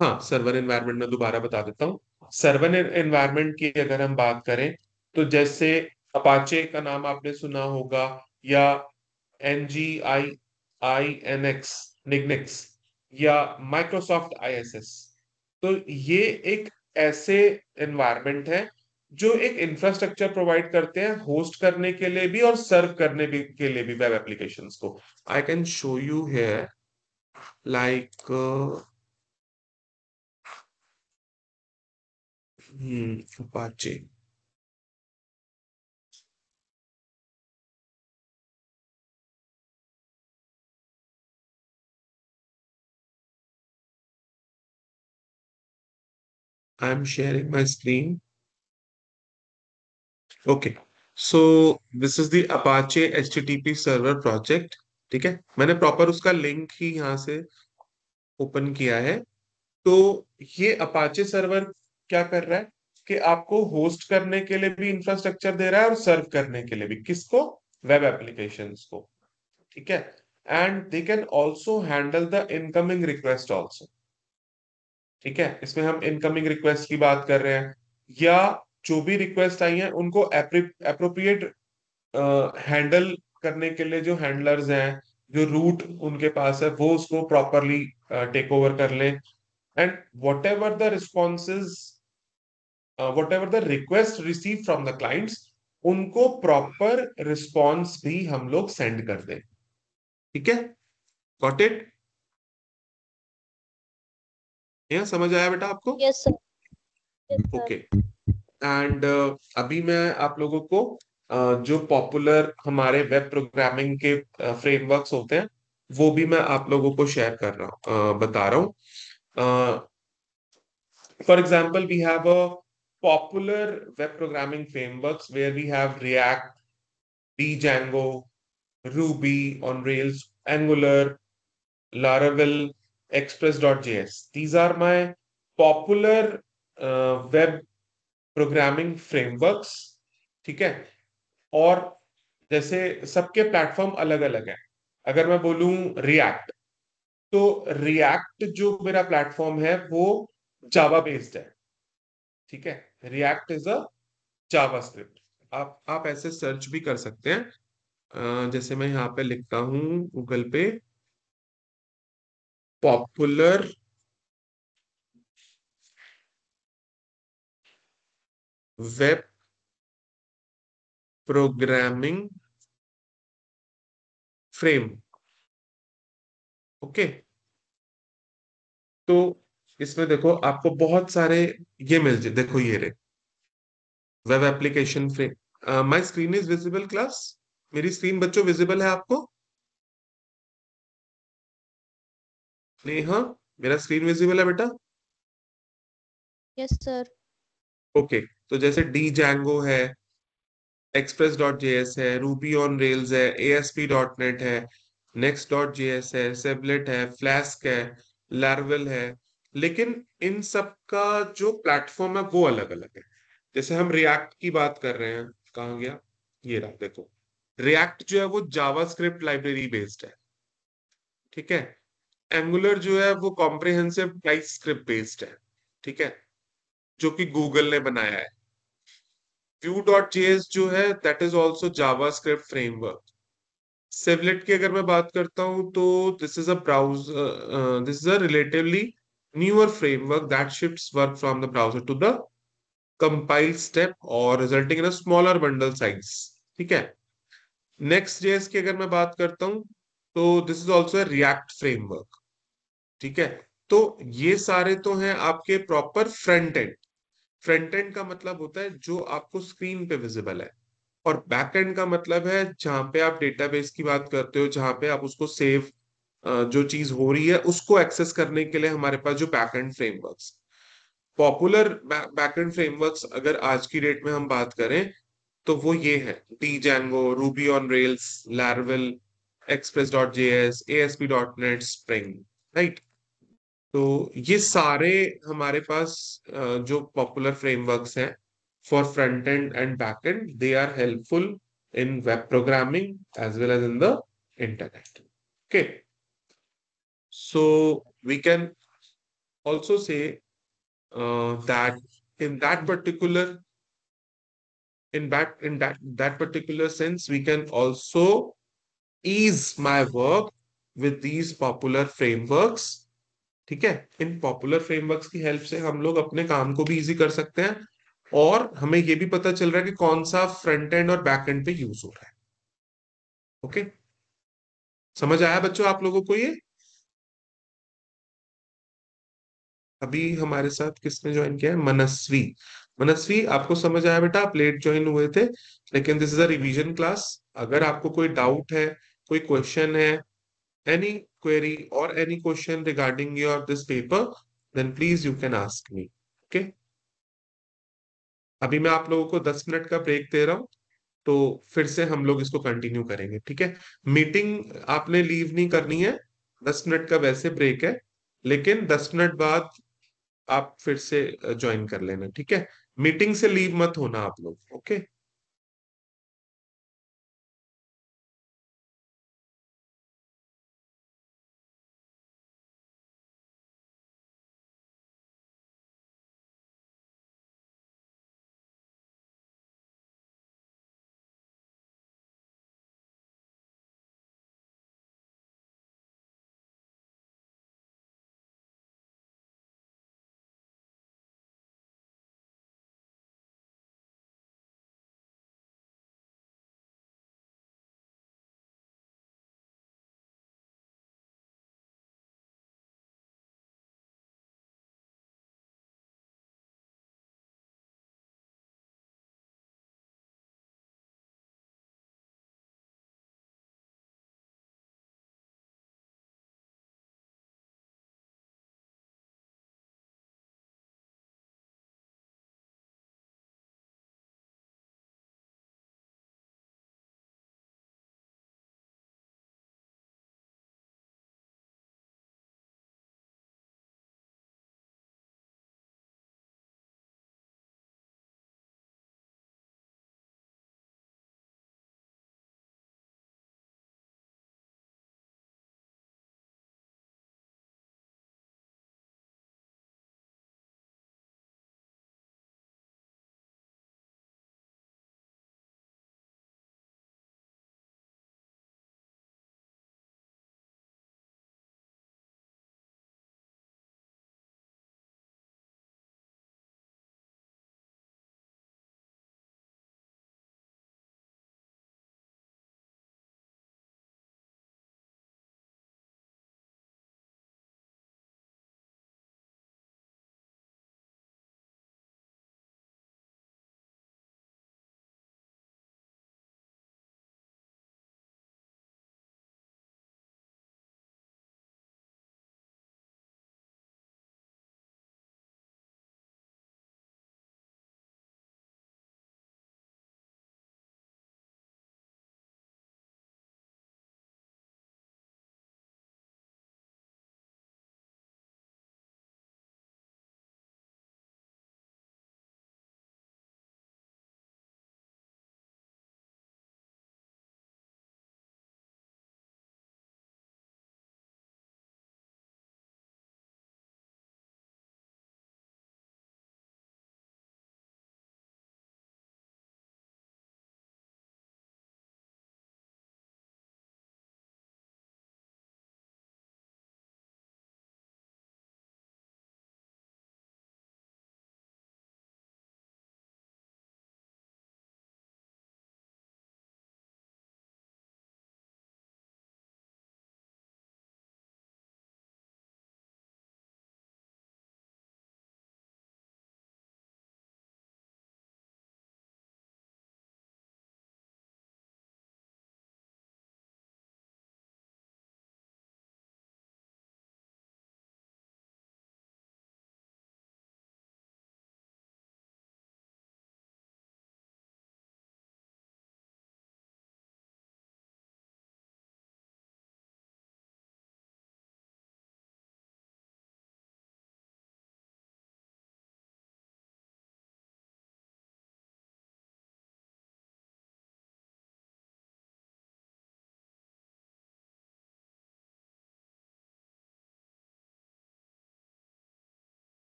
हाँ, सर्वर एनवायरनमेंट में दोबारा बता देता हूँ. सर्वर एनवायरनमेंट की अगर हम बात करें तो जैसे अपाचे का नाम आपने सुना होगा, या NGINX, निग्निक्स, या माइक्रोसॉफ्ट ISS. तो ये एक ऐसे एनवायरनमेंट है जो एक इंफ्रास्ट्रक्चर प्रोवाइड करते हैं होस्ट करने के लिए भी और सर्व करने भी के लिए भी वेब एप्लीकेशंस को. I can show you here. like Apache. I'm sharing my screen. Okay, so this is the Apache HTTP server project. ठीक है, मैंने प्रॉपर उसका लिंक ही यहाँ से ओपन किया है। तो ये अपाचे सर्वर क्या कर रहा है कि आपको होस्ट करने के लिए भी इंफ्रास्ट्रक्चर दे रहा है और सर्व करने के लिए भी। किसको? वेब एप्लीकेशंस को। ठीक है, and they can also handle the incoming request also. ठीक है, इसमें हम इनकमिंग रिक्वेस्ट की बात कर रहे हैं, या जो भी रिक्वेस्ट आई है उनको अप्रोप्रिएट हैंडल करने के लिए जो हैंडलर्स हैं, जो रूट उनके पास है, वो उसको प्रॉपरली टेक ओवर कर ले। And what ever the responses, what ever the request receive from the clients, उनको प्रॉपर रिस्पॉन्स भी हम लोग सेंड कर दें। ठीक है, गॉट इट? यह समझ आया बेटा आपको? Yes sir. Yes sir. Okay, and अभी मैं आप लोगों को जो पॉपुलर हमारे वेब प्रोग्रामिंग के फ्रेमवर्क्स होते हैं वो भी मैं आप लोगों को शेयर कर रहा हूँ, बता रहा हूँ। For example, we have a popular web programming frameworks where we have React, Django, Ruby on Rails, Angular, Laravel, Express.js. These are my popular web programming frameworks. ठीक है, और जैसे सबके प्लेटफॉर्म अलग अलग है। अगर मैं बोलूं रिएक्ट, तो रिएक्ट जो मेरा प्लेटफॉर्म है वो जावा बेस्ड है। ठीक है, react is a Java script. आप ऐसे सर्च भी कर सकते हैं। जैसे मैं यहाँ पे लिखता हूँ गूगल पे, popular web programming frame. Okay, तो इसमें देखो आपको बहुत सारे ये मिल जाए। देखो ये रे, web application frame. My screen is visible class? मेरी स्क्रीन बच्चों विजिबल है आपको? नेहा, मेरा स्क्रीन विजिबल है बेटा? Yes sir. ओके, तो जैसे डी जैंगो है, एक्सप्रेस डॉट जेएस है, रूबी ऑन रेल्स है, ASP.NET है, नेक्स्ट डॉट जेएस है, सेबलेट है, फ्लैस्क है, लारवेल है। लेकिन इन सब का जो प्लेटफॉर्म है वो अलग अलग है। जैसे हम रिएक्ट की बात कर रहे हैं, कहाँ गया? ये रहा, देखो। रिएक्ट जो है वो जावा स्क्रिप्ट लाइब्रेरी बेस्ड है। ठीक है, एंगुलर जो है वो कॉम्प्रिहेंसिव टाइप स्क्रिप्ट बेस्ड है। ठीक है, जो कि गूगल ने बनाया है। Vue.js जो है that is also JavaScript framework. Svelte की अगर मैं बात करता हूं तो this is a browser, this is a relatively newer framework that shifts work from the browser to the compile step और resulting in a smaller bundle size. ठीक है, नेक्स्ट जेएस की अगर मैं बात करता हूं तो this is also react framework. ठीक है, तो ये सारे तो हैं आपके proper front end. Front end का मतलब होता है जो आपको स्क्रीन पे विजिबल है, और बैक एंड का मतलब है जहां पे आप डेटाबेस की बात करते हो, जहां पे आप उसको सेव, जो चीज हो रही है उसको एक्सेस करने के लिए हमारे पास जो back and frameworks, popular back and frameworks अगर आज की डेट में हम बात करें तो वो ये है: Django, Ruby on Rails, Laravel, Express dot JS, ASP.NET, Spring. Right, तो ये सारे हमारे पास जो पॉपुलर फ्रेमवर्क्स हैं for front end and back end, they are helpful in web programming as well as in the internet. Okay, so we can also say that in that particular, in that particular sense, we can also ease my work with these popular frameworks. ठीक है, इन popular frameworks की help से हम लोग अपने काम को भी इजी कर सकते हैं, और हमें ये भी पता चल रहा है कि कौन सा फ्रंट एंड और बैक एंड पे यूज हो रहा है। ओके, समझ आया बच्चों आप लोगों को ये? अभी हमारे साथ किसने ज्वाइन किया है? मनस्वी। मनस्वी, आपको समझ आया बेटा? आप लेट ज्वाइन हुए थे, लेकिन this is a revision class. अगर आपको कोई डाउट है, कोई क्वेश्चन है, any query or any question regarding your this paper, then please you can ask me. Okay? अभी मैं आप लोगों को 10 मिनट का ब्रेक दे रहा हूँ, तो फिर से हम लोग इसको कंटिन्यू करेंगे, ठीक है? मीटिंग आपने लीव नहीं करनी है, 10 मिनट का वैसे ब्रेक है, लेकिन 10 मिनट बाद आप फिर से ज्वाइन कर लेना, ठीक है? मीटिंग से लीव मत होना आप लोग, okay?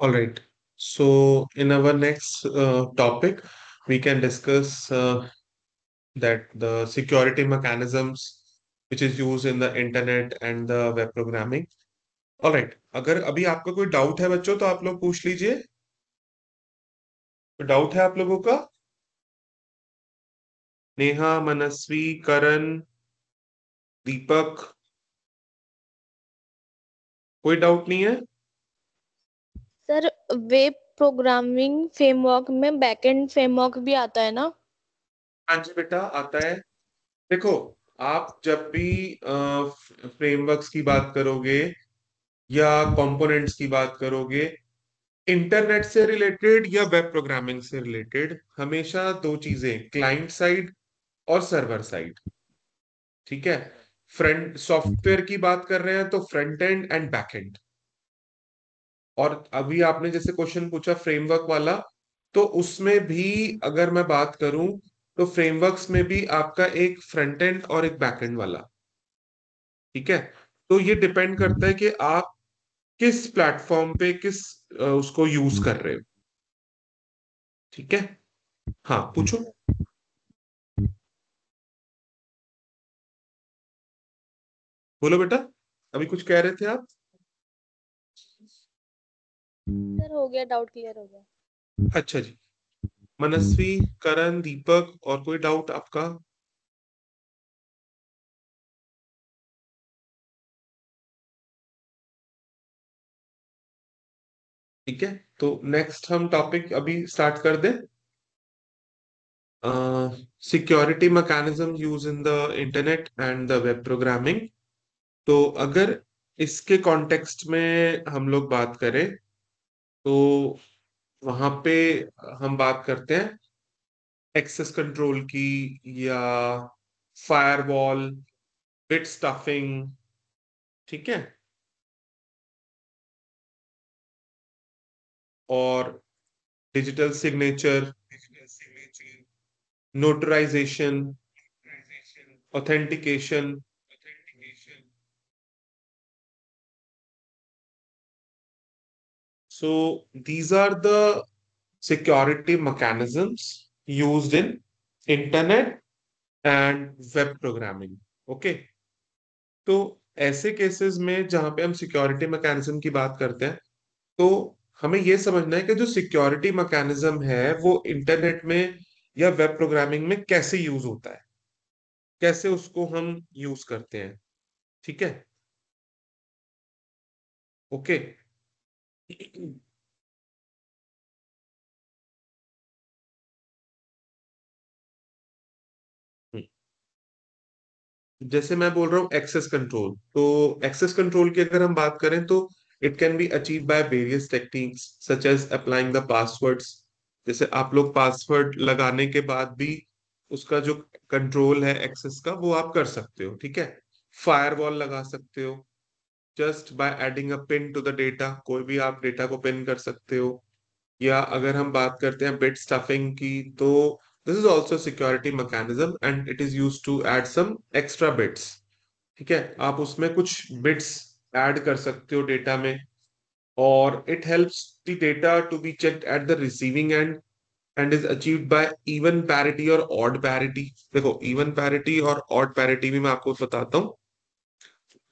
All right. So in our next topic, we can discuss that the security mechanisms which is used in the internet and the web programming. All right. अगर अभी आपका कोई डाउट है बच्चों तो आप लोग पूछ लीजिए। डाउट है आप लोगों का? नेहा, मनस्वी, करण, दीपक, कोई डाउट नहीं है? सर वेब प्रोग्रामिंग फ्रेमवर्क में बैकएंड फ्रेमवर्क भी आता है ना? हाँ जी बेटा, आता है। देखो, आप जब भी फ्रेमवर्क्स की बात करोगे या कंपोनेंट्स की बात करोगे, इंटरनेट से रिलेटेड या वेब प्रोग्रामिंग से रिलेटेड, हमेशा दो चीजें, क्लाइंट साइड और सर्वर साइड। ठीक है। फ्रंट सॉफ्टवेयर की बात कर रहे हैं तो front end and back and. और अभी आपने जैसे क्वेश्चन पूछा फ्रेमवर्क वाला, तो उसमें भी अगर मैं बात करूं तो फ्रेमवर्क्स में भी आपका एक फ्रंट एंड और एक बैक एंड वाला। ठीक है। तो ये डिपेंड करता है कि आप किस प्लेटफॉर्म पे किस उसको यूज कर रहे हो। ठीक है। हाँ, पूछो। बोलो बेटा, अभी कुछ कह रहे थे आप? सर हो गया, डाउट क्लियर हो गया। अच्छा जी। मनस्वी, करण, दीपक, और कोई डाउट आपका? ठीक है। तो नेक्स्ट हम टॉपिक अभी स्टार्ट कर दें। Security mechanism use in the internet and the web programming. तो अगर इसके कॉन्टेक्स्ट में हम लोग बात करें तो वहां पे हम बात करते हैं एक्सेस कंट्रोल की, या फायरवॉल, बिट स्टफिंग। ठीक है। और digital signature, notarization, authentication. So these are the security mechanisms used in internet and web programming. Okay. तो ऐसे केसेस में जहां पे हम सिक्योरिटी मैकेनिज्म की बात करते हैं, तो हमें यह समझना है कि जो सिक्योरिटी मैकेनिज्म है वो इंटरनेट में या वेब प्रोग्रामिंग में कैसे यूज होता है, कैसे उसको हम यूज करते हैं। ठीक है। ओके। जैसे मैं बोल रहा हूँ एक्सेस कंट्रोल, तो एक्सेस कंट्रोल की अगर हम बात करें तो it can be achieve by various techniques such as applying the passwords. जैसे आप लोग पासवर्ड लगाने के बाद भी उसका जो कंट्रोल है एक्सेस का वो आप कर सकते हो। ठीक है। फायरवॉल लगा सकते हो just by adding a pin to the data, कोई भी आप डेटा को पिन कर सकते हो। या अगर हम बात करते हैं बिट स्टफिंग की, तो this is also security mechanism and it is use to add some extra bits. ठीक है। आप उसमें कुछ बिट्स ऐड कर सकते हो डेटा में, और it helps the data to be checked at the receiving end and is achieved by even parity और ऑड पैरिटी। देखो, इवन पैरिटी और ऑड पैरिटी भी मैं आपको बताता हूँ।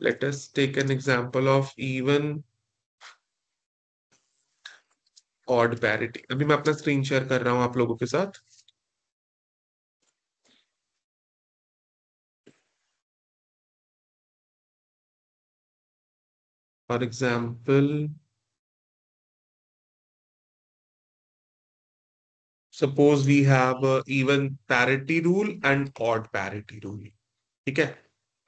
Let us take an example of even odd parity. अभी मैं अपना स्क्रीन शेयर कर रहा हूँ आप लोगों के साथ। For example, suppose we have a even parity rule and odd parity rule। ठीक है।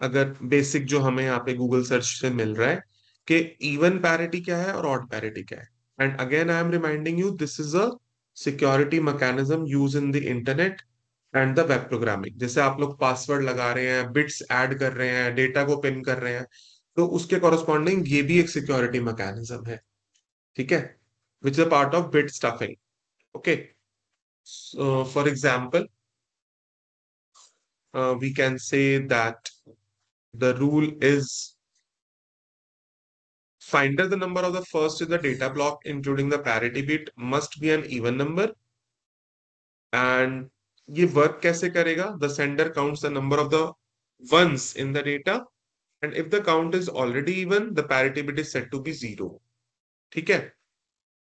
अगर बेसिक जो हमें यहाँ पे गूगल सर्च से मिल रहा है कि इवन पैरिटी क्या है और ऑड पैरिटी क्या है। And again I am reminding you, this is a security mechanism use in the internet and the web programming. जैसे आप लोग पासवर्ड लगा रहे हैं, बिट्स ऐड कर रहे हैं, डेटा को पिन कर रहे हैं, तो उसके कॉरस्पॉन्डिंग ये भी एक सिक्योरिटी मैकेनिज्म है। ठीक है। Which is a part of bit stuffing. Okay. For example, we can say that the rule is finder the number of the first in the data block including the parity bit must be an even number. And ये work कैसे करेगा? The sender counts the number of the ones in the data, and if the count is already even, the parity bit is set to be 0. ठीक है?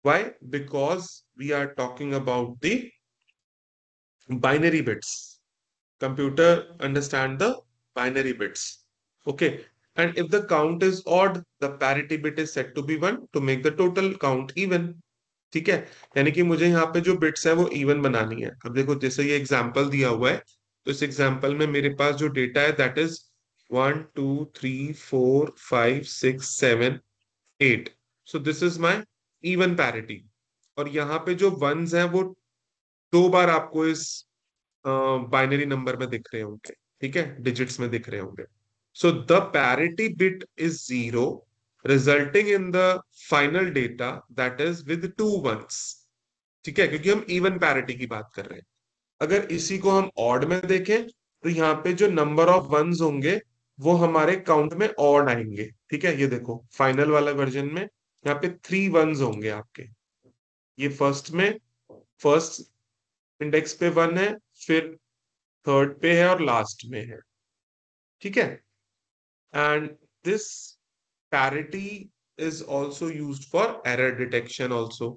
Why? Because we are talking about the binary bits. Computer understand the binary bits. Okay. And if the count is odd, the parity bit is set to be 1 to make the total count even. ठीक है? यानी कि मुझे यहाँ पे जो bits है वो इवन बनानी है. अब देखो जैसे ये एग्जांपल दिया हुआ है, तो इस एग्जांपल में मेरे पास जो डेटा है that is 1 2 3 4 5 6 7 8. So this is my even parity. और यहाँ पे जो वंस हैं वो 2 बार आपको इस बाइनरी नंबर में दिख रहे होंगे. ठीक है, डिजिट्स में दिख रहे होंगे. So the parity bit is 0 resulting in the final data that is with 2 ones. ठीक है, क्योंकि हम इवन पैरिटी की बात कर रहे हैं. अगर इसी को हम ऑड में देखें तो यहाँ पे जो नंबर ऑफ वंस होंगे वो हमारे काउंट में ऑड आएंगे. ठीक है, ये देखो फाइनल वाला वर्जन में यहाँ पे 3 वंस होंगे आपके. ये फर्स्ट में, फर्स्ट इंडेक्स पे 1 है, फिर थर्ड पे है और लास्ट में है. ठीक है. And this parity is also used for error detection also,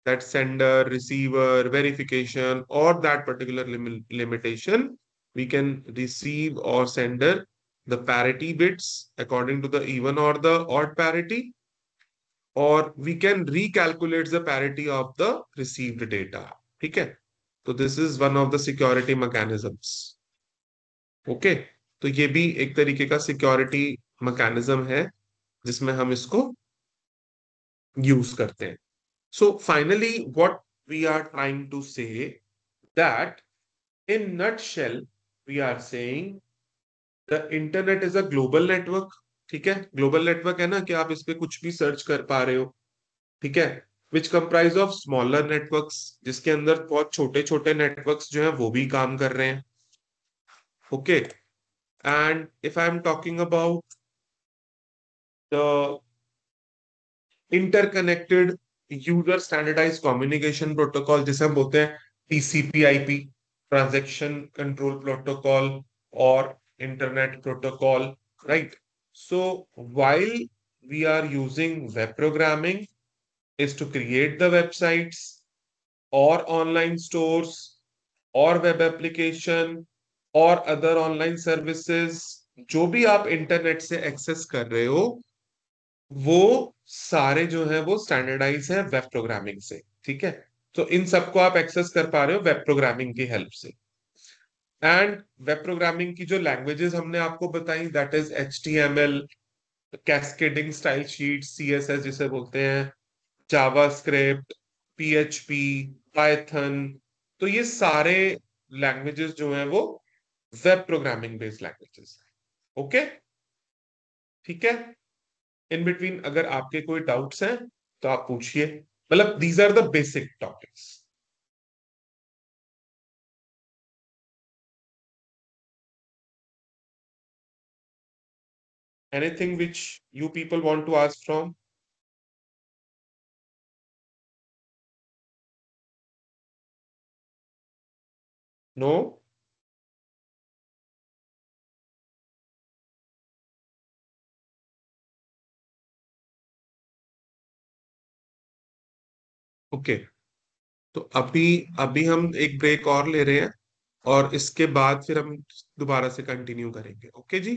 that sender receiver verification or that particular limitation, we can receive or sender the parity bits according to the even or the odd parity, or we can recalculate the parity of the received data. ठीक है, तो this is one of the security mechanisms. Okay, तो ये भी एक तरीके का security mechanism है जिसमें हम इसको यूज करते हैं. So finally, what we are trying to say that in nutshell, we are saying the internet is a global network. ठीक है, ग्लोबल नेटवर्क है ना कि आप इस पे कुछ भी सर्च कर पा रहे हो. ठीक है, विच कंप्राइज ऑफ स्मॉलर नेटवर्क्स, जिसके अंदर बहुत छोटे छोटे नेटवर्क्स जो हैं वो भी काम कर रहे हैं. Okay, and if I am talking about the interconnected user standardize communication protocol, जिसे हम बोलते हैं टीसीपी/आईपी, ट्रांजैक्शन कंट्रोल प्रोटोकॉल और internet protocol, right? So while we are using web programming is to create the websites or online stores or web application or other online services. जो भी आप internet से access कर रहे हो वो सारे जो है वो स्टैंडर्डाइज है वेब प्रोग्रामिंग से. ठीक है, तो इन सबको आप एक्सेस कर पा रहे हो वेब प्रोग्रामिंग की हेल्प से. एंड वेब प्रोग्रामिंग की जो लैंग्वेजेस हमने आपको बताई that is HTML, cascading style sheet, CSS जिसे बोलते हैं, जावास्क्रिप्ट, PHP, पाइथन. तो ये सारे लैंग्वेजेस जो हैं वो web programming based languages. Okay, ठीक है. इन बिटवीन अगर आपके कोई डाउट्स हैं तो आप पूछिए. मतलब these are the basic topics. Anything which you people want to ask from? No? Okay, तो अभी अभी हम एक ब्रेक और ले रहे हैं और इसके बाद फिर हम दोबारा से कंटिन्यू करेंगे. ओके जी.